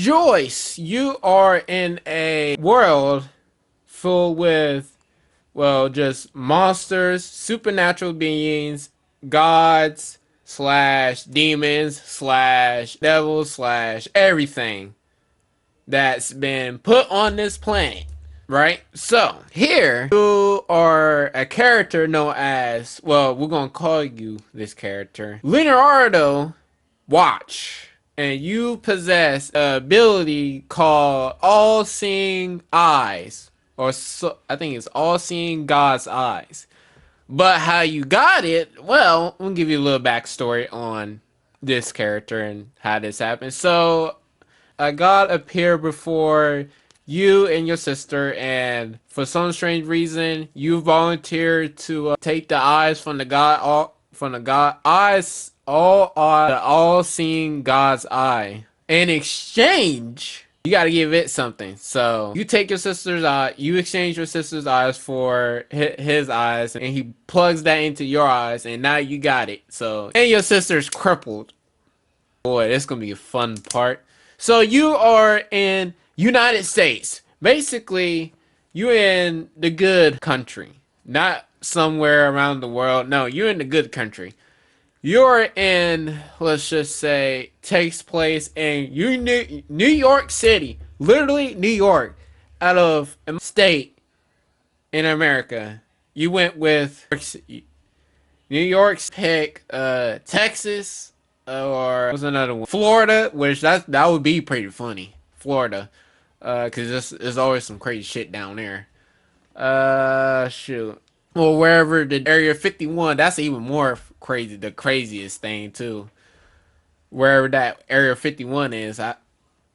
Rejoice! You are in a world full with, well, just monsters, supernatural beings, gods, slash demons, slash devils, slash everything that's been put on this planet. Right? So, here, you are a character known as, well, we're gonna call you this character, Leonardo Watch. And you possess an ability called All-Seeing Eyes. Or so, I think it's All-Seeing God's Eyes. But how you got it, well, we'll give you a little backstory on this character and how this happened. So, a god appeared before you and your sister, and for some strange reason, you volunteered to take the eyes from the god, the all-seeing God's eye. In exchange, you gotta give it something. So you take your sister's eye, you exchange your sister's eyes for his eyes, and he plugs that into your eyes, and now you got it. So, and your sister's crippled. Boy, this gonna be a fun part. So you are in United States. Basically, you're in the good country. Not somewhere around the world. No, you're in the good country. You're in, let's just say, takes place in New York City. Literally New York. Out of a state in America. You went with New York's pick, Texas, or what's another one? Florida, which that would be pretty funny. Florida, cause there's always some crazy shit down there. Shoot. Well, wherever the Area 51, that's even more crazy. The craziest thing too. Wherever that Area 51 is, I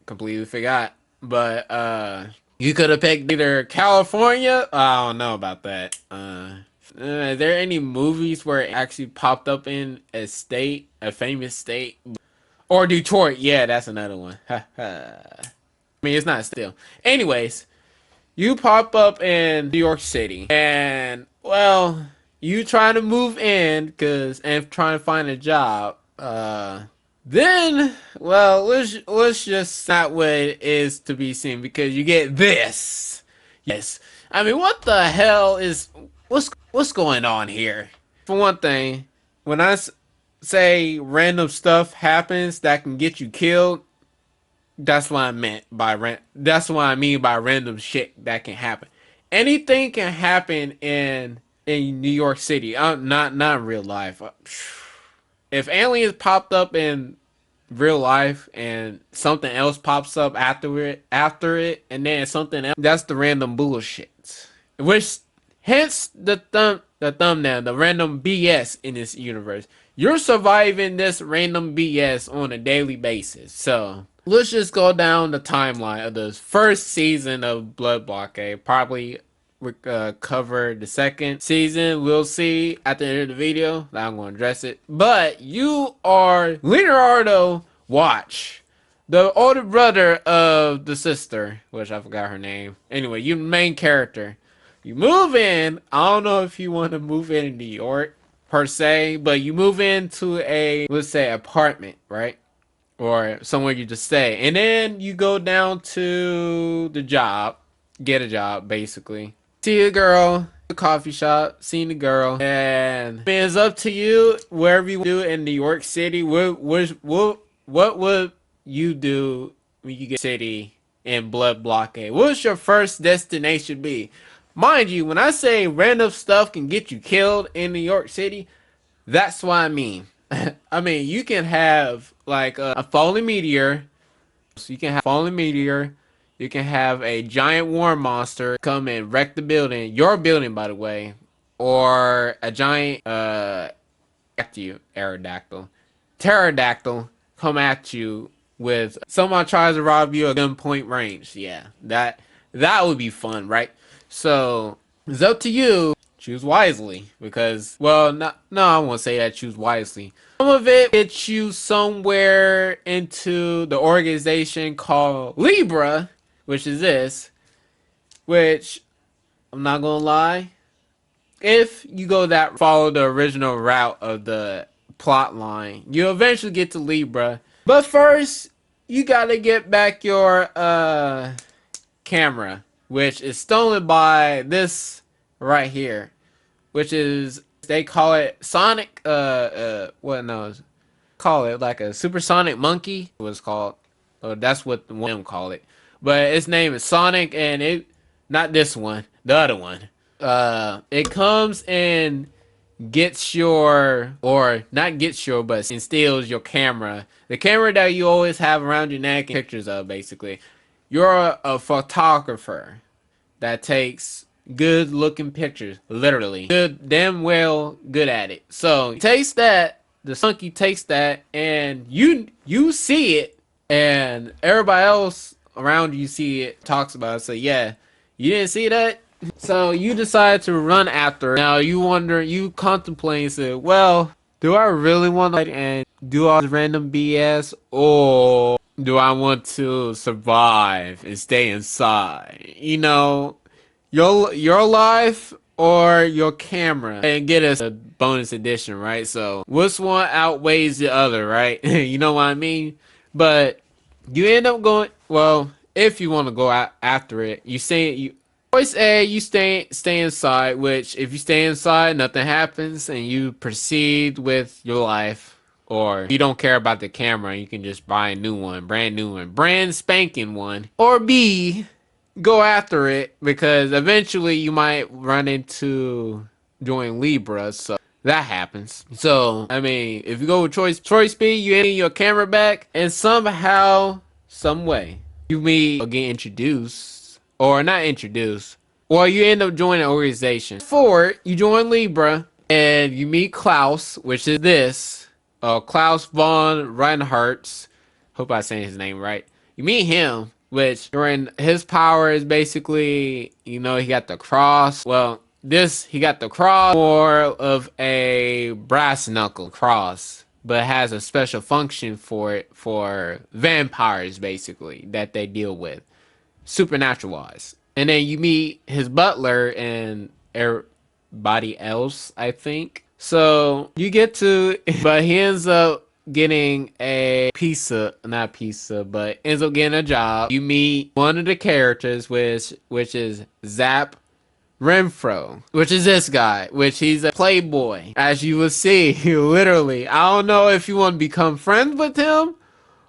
completely forgot. But you could have picked either California. I don't know about that. Are there any movies where it actually popped up in a state, a famous state? Or Detroit? Yeah, that's another one. I mean, it's not still. Anyways, you pop up in New York City, and well, you trying to move in and trying to find a job. Then, well, let's just not what it is to be seen, because you get this. Yes, I mean, what the hell is what's going on here? For one thing, when I say random stuff happens that can get you killed, that's what I meant by that's what I mean by random shit that can happen. Anything can happen in New York City. Not in real life. If aliens popped up in real life and something else pops up after it, and then something else, that's the random bullshit. Which hence the thumbnail, the random BS in this universe. You're surviving this random BS on a daily basis. So let's just go down the timeline of the first season of Blood Blockade. Probably cover the second season. We'll see at the end of the video. I'm going to address it. But you are Leonardo Watch, the older brother of the sister, which I forgot her name. Anyway, you main character. You move in. I don't know if you want to move in New York per se, but you move into a, let's say, apartment, right? Or somewhere you just stay. And then you go down to the job, get a job, basically. See a girl, a coffee shop, seeing the girl, and it's up to you, wherever you do in New York City. What would you do when you get city in Blood Blockade? What would your first destination be? Mind you, when I say random stuff can get you killed in New York City, that's what I mean. I mean, you can have like a falling meteor. So you can have falling meteor. You can have a giant war monster come and wreck the building. Your building, by the way. Or a giant pterodactyl come at you with someone tries to rob you at gunpoint range. Yeah, that would be fun, right? So it's up to you. Choose wisely, because, well, no, I won't say that. Choose wisely. Some of it gets you somewhere into the organization called Libra, which is this, which I'm not gonna lie. If you follow the original route of the plot line, you eventually get to Libra. But first, you gotta get back your camera, which is stolen by this right here, which is, they call it Sonic what knows, call it like a supersonic monkey, it was called, or that's what one of them call it, but its name is Sonic, and it, not this one, the other one. It comes and gets your, or not gets your, but steals your camera, the camera that you always have around your neck and pictures of. Basically, you're a photographer that takes good looking pictures, literally good, damn well good at it. So takes that, the monkey takes that, and you see it, and everybody else around you see it, talks about it. So yeah, you didn't see that. So you decide to run after it. Now you wonder, you contemplate and say, well, do I really want to and do all this random BS, or do I want to survive and stay inside? You know, your life or your camera, and get us a bonus edition, right? So which one outweighs the other, right? You know what I mean? But you end up going, well, if you want to go out after it, you say you choice A, you stay inside, which if you stay inside, nothing happens, and you proceed with your life. Or you don't care about the camera, you can just buy a new one, brand new one, brand spanking one. Or B, go after it, because eventually you might run into join Libra, so that happens. So I mean, if you go with choice B, you get your camera back, and somehow, some way, you meet or get introduced, or not introduced, or you end up joining an organization. For you join Libra, and you meet Klaus, which is this, Klaus von Reinhardt's. Hope I'm saying his name right. You meet him, which during his power is basically, you know, he got the cross. Well, he got the cross, more of a brass knuckle cross, but has a special function for it, for vampires basically, that they deal with, supernatural wise. And then you meet his butler and everybody else, I think. So you get to, but he ends up getting a pizza, not pizza, but ends up getting a job. You meet one of the characters, which is Zap Renfro, which is this guy, which he's a playboy, as you will see. Literally, I don't know if you want to become friends with him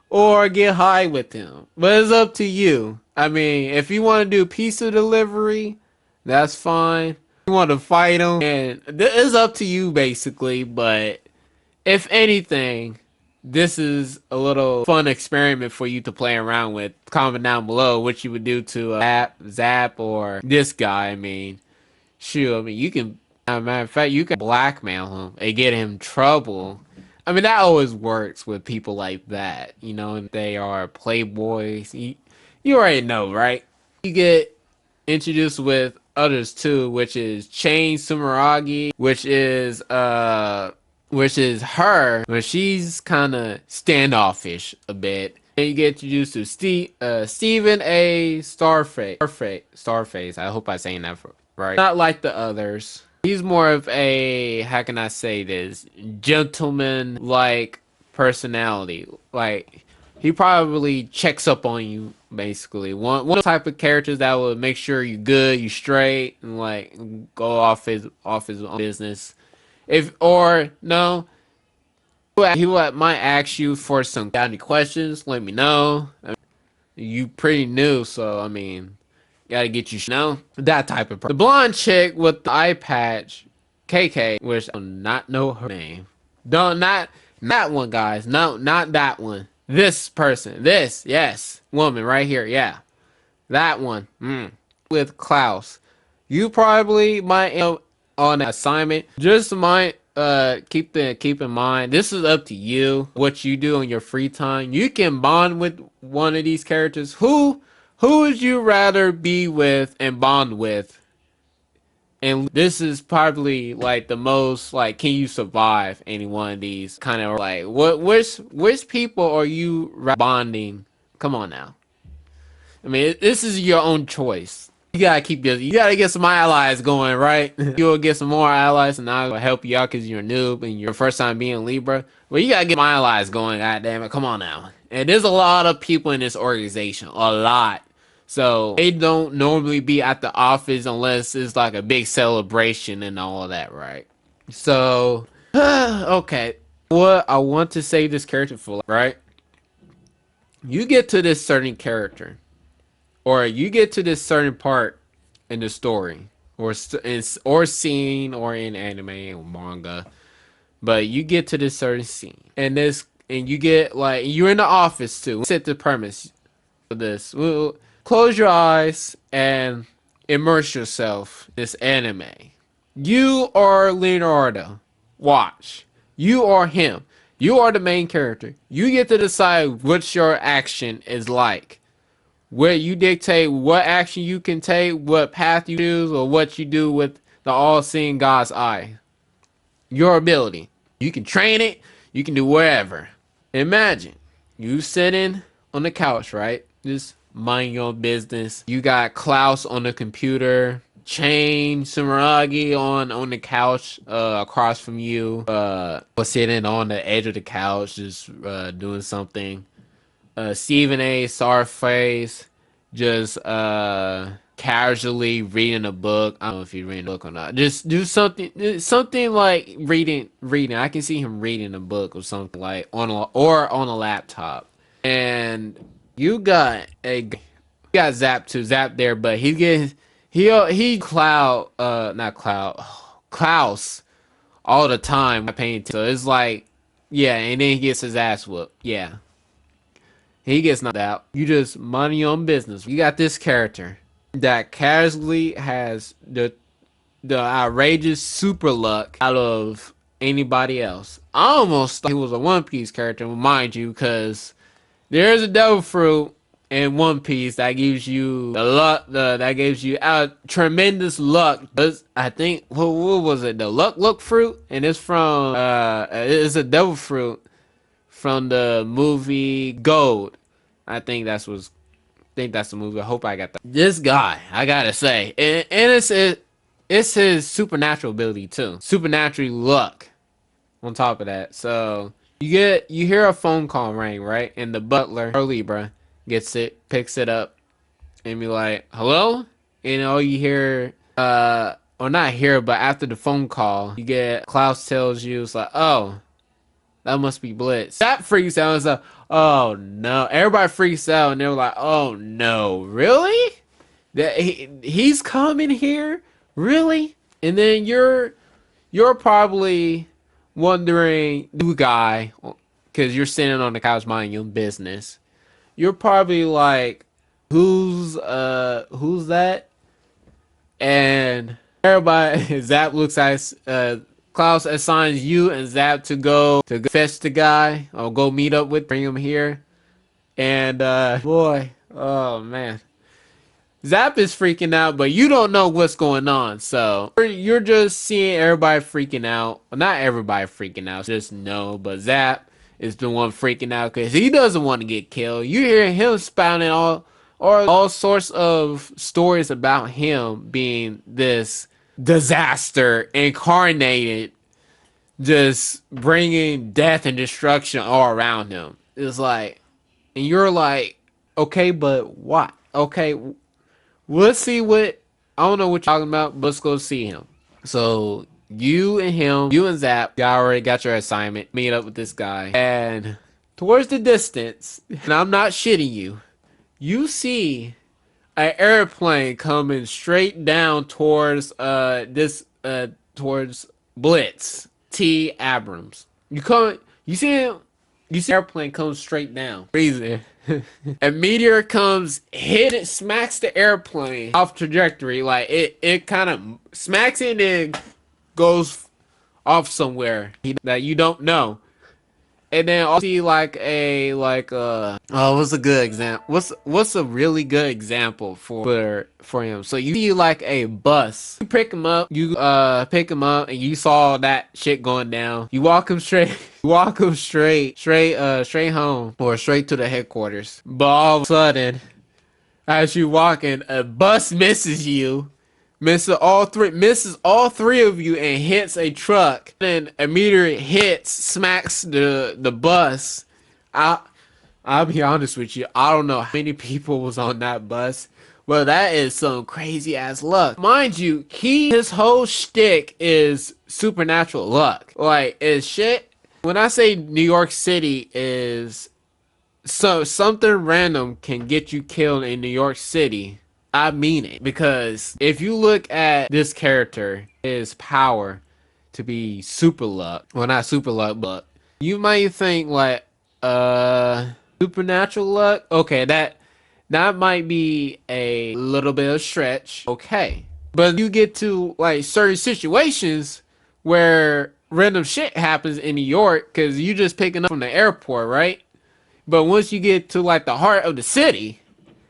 or get high with him, but it's up to you. I mean, if you want to do pizza delivery, that's fine. If you want to fight him, and it's up to you basically. But if anything, this is a little fun experiment for you to play around with. Comment down below what you would do to Zap or this guy. I mean, shoot, I mean, you can, as a matter of fact, you can blackmail him and get him in trouble. I mean, that always works with people like that, you know, and they are playboys. You already know, right? You get introduced with others too, which is Chain Sumeragi, which is her, but she's kind of standoffish a bit. And you get introduced to Stephen A. Starface. I hope I'm saying that right. Not like the others. He's more of a, how can I say this, gentleman-like personality. Like, he probably checks up on you, basically. One type of characters that will make sure you good, you straight, and like go off his own business. If or no, he might ask you for some, got any questions, let me know. I mean, you pretty new, so I mean, gotta get you know, that type of person. The blonde chick with the eye patch, KK, which I do not know her name. Don't, not that one, guys. No, not that one. This person, this, yes, woman right here, yeah, that one. With Klaus, you probably might end up on an assignment. Just might keep in mind, this is up to you what you do in your free time. You can bond with one of these characters. Who would you rather be with and bond with? And this is probably like the most, like, can you survive any one of these kind of, like, which people are you bonding? Come on now. I mean, this is your own choice. You gotta keep this. You gotta get some allies going, right? You'll get some more allies, and I'll help you out because you're a noob and your first time being Libra. Well, you gotta get my allies going. God damn it! Come on now. And there's a lot of people in this organization, a lot. So they don't normally be at the office unless it's like a big celebration and all of that, right? So, okay. What I want to say this character for, right? You get to this certain character, or you get to this certain part in the story, or scene, or in anime or manga, but you get to this certain scene, and you get like you're in the office too. Set the premise of this. Well, close your eyes and immerse yourself in this anime. You are Leonardo. Watch. You are him. You are the main character. You get to decide what your action is like. Where you dictate what action you can take, what path you choose, or what you do with the all-seeing God's eye. Your ability. You can train it. You can do whatever. Imagine you sitting on the couch, right? Just mind your business. You got Klaus on the computer. Chain Sumeragi on the couch across from you. Was sitting on the edge of the couch, just doing something. Stephen A. Sarface just casually reading a book. I don't know if he's reading a book or not. Just do something like reading. I can see him reading a book or something like on a laptop. And you got Zap there, but he's getting he Klaus all the time paying attention. So it's like, yeah, and then he gets his ass whooped. Yeah. He gets knocked out. You just mind your own business. You got this character that casually has the outrageous super luck out of anybody else. I almost thought he was a One Piece character, mind you, because there's a devil fruit in One Piece that gives you the luck. That gives you tremendous luck. I think what was it? The luck fruit, and it's from it's a devil fruit from the movie Gold. I think that's the movie. I hope I got that. This guy, I gotta say, and it's his supernatural ability too. Supernatural luck on top of that. So you hear a phone call ring, right? And the butler or Libra gets it, picks it up, and be like, "Hello?" And all you hear, or not hear, but after the phone call, you get Klaus tells you, it's like, "Oh, that must be Blitz." That freaks out. It's like, oh no. Everybody freaks out and they're like, oh no, really? That he's coming here? Really? And then you're probably wondering, new guy, because you're sitting on the couch minding your business. You're probably like, who's that? And everybody, Zap looks at Klaus assigns you and Zap to go fetch the guy or go meet up with, bring him here. And boy, oh man, Zap is freaking out, but you don't know what's going on. So you're just seeing everybody freaking out. Well, not everybody freaking out, just no. But Zap is the one freaking out because he doesn't want to get killed. You hear him spouting all sorts of stories about him being this disaster incarnated, just bringing death and destruction all around him. It's like, and you're like, okay, but what? Okay, let's see what, I don't know what you're talking about, but let's go see him. So you and Zap, you already got your assignment, meet up with this guy, and towards the distance, and I'm not shitting you, you see an airplane coming straight down towards towards Blitz T. Abrams. You see airplane comes straight down. Reason. A meteor comes, smacks the airplane off trajectory. Like it kind of smacks it and goes off somewhere that you don't know. And then I'll see what's a good example? What's a really good example for him? So you see like a bus. You pick him up, and you saw that shit going down. You walk him straight home or straight to the headquarters. But all of a sudden, as you walking, a bus misses you. Misses all three of you and hits a truck. Then a meteor smacks the bus out I'll be honest with you. I don't know how many people was on that bus. Well, that is some crazy ass luck. Mind you, his whole shtick is supernatural luck. Like, is shit. When I say New York City is so something random can get you killed in New York City, I mean it. Because if you look at this character, his power to be super luck. Well, not super luck, but you might think like, supernatural luck. Okay, that might be a little bit of stretch. Okay, but you get to like certain situations where random shit happens in New York because you just picking up from the airport, right? But once you get to like the heart of the city,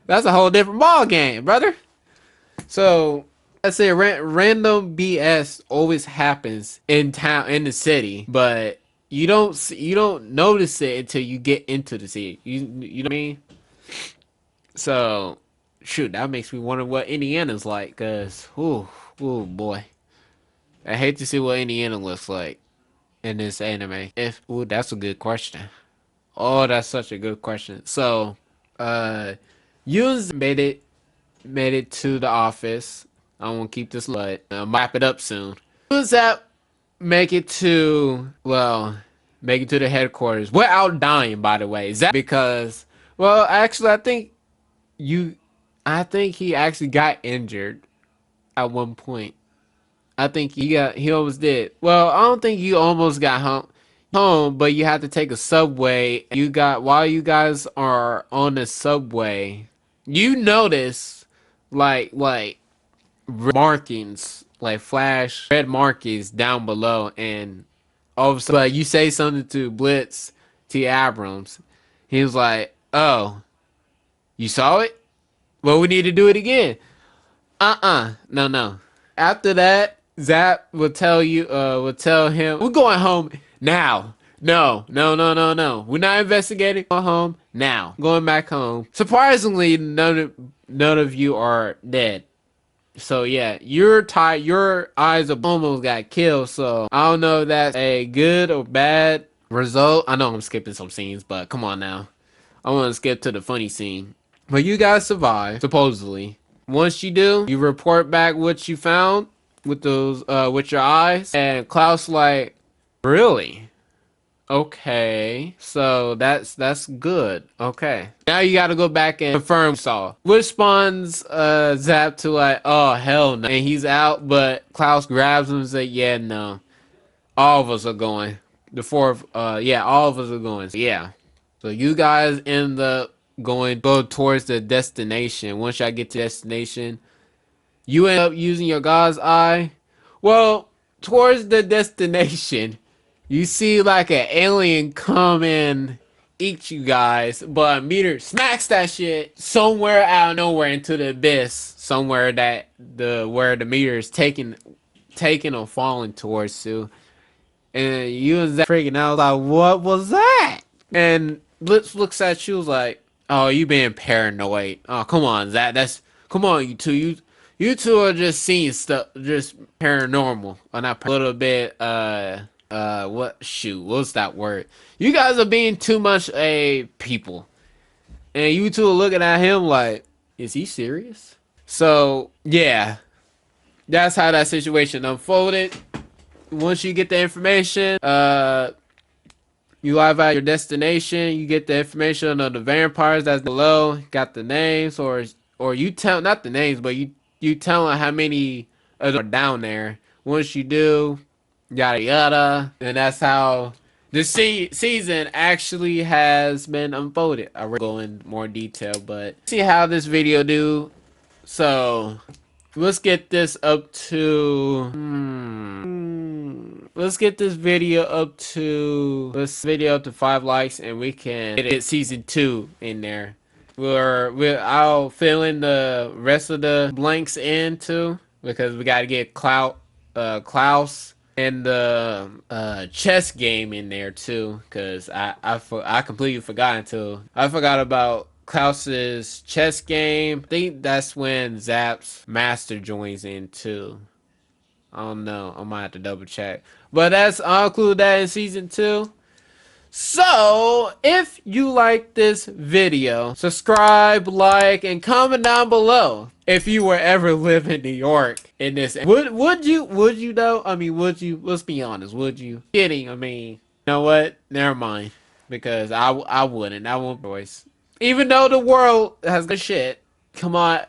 that's a whole different ball game, brother. So I say random BS always happens in town in the city, but you don't notice it until you get into the city. You know what I mean? So shoot, that makes me wonder what Indiana's like, cause oh boy, I hate to see what Indiana looks like in this anime. If ooh, that's a good question. Oh, that's such a good question. So, uh, Yun's made it to the office. I won't keep this, but wrap it up soon. Yun's that make it to make it to the headquarters without dying. By the way, is that because? Well, actually, you, I think he actually got injured at one point. I think he almost did. Well, I don't think you almost got home, but you had to take a subway. You got while you guys are on the subway, you notice like markings, like flash red markings down below, and all of a sudden you say something to Blitz T. Abrams. He was like, "Oh, you saw it? Well, we need to do it again." No. After that, Zap will tell him, we're going home now. No. We're not investigating. Going home now. Going back home. Surprisingly, none of you are dead. So yeah, you're tired. Your eyes almost got killed. So I don't know if that's a good or bad result. I know I'm skipping some scenes, but come on now. I want to skip to the funny scene. But you guys survive, supposedly. Once you do, you report back what you found with those with your eyes. And Klaus like, really? Okay. So that's good. Okay. Now you gotta go back and confirm saw. Which spawns Zap to like, oh hell no. And he's out, but Klaus grabs him and says, yeah, no. All of us are going. The fourth yeah, all of us are going. So, yeah. So you guys end up go towards the destination. Once y'all get to the destination, you end up using your God's eye. Well, towards the destination, you see like an alien come and eat you guys, but a meteor smacks that shit somewhere out of nowhere into the abyss, somewhere that where the meteor is taking or falling towards to. And you was freaking out like, what was that? And Blitz looks at you like, oh, you being paranoid. Oh, come on, Zach. Come on, you two. You two are just seeing stuff, just paranormal. Or not a little bit, what's that word? You guys are being too much a people. And you two are looking at him like, is he serious? So, yeah. That's how that situation unfolded. Once you get the information, you arrive at your destination, you get the information of the vampires that's below, got the names, or you tell, not the names, but you tell them how many are down there. Once you do, yada yada, and that's how the season actually has been unfolded. I will go in more detail, but see how this video do. So let's get this up to let's get this video up to 5 likes, and we can get season 2 in there. I'll fill in the rest of the blanks in too, because we got to get Klaus and the chess game in there too, because I completely forgot about Klaus's chess game. I think that's when Zap's master joins in too. I don't know. I might have to double check. But I'll include that in season 2. So, if you like this video, subscribe, like, and comment down below. If you were ever live in New York in this, would you though? I mean, would you? Let's be honest. Would you? Kidding. I mean, you know what? Never mind. Because I wouldn't. I won't voice. Even though the world has good shit. Come on.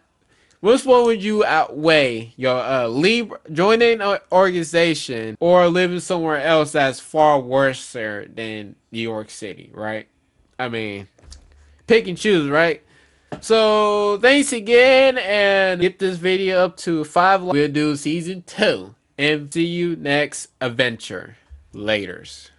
Which one would you outweigh? Your leave joining an organization or living somewhere else that's far worse than New York City, right? I mean, pick and choose, right? So thanks again, and get this video up to 5 likes. We'll do season 2, and see you next adventure. Laters.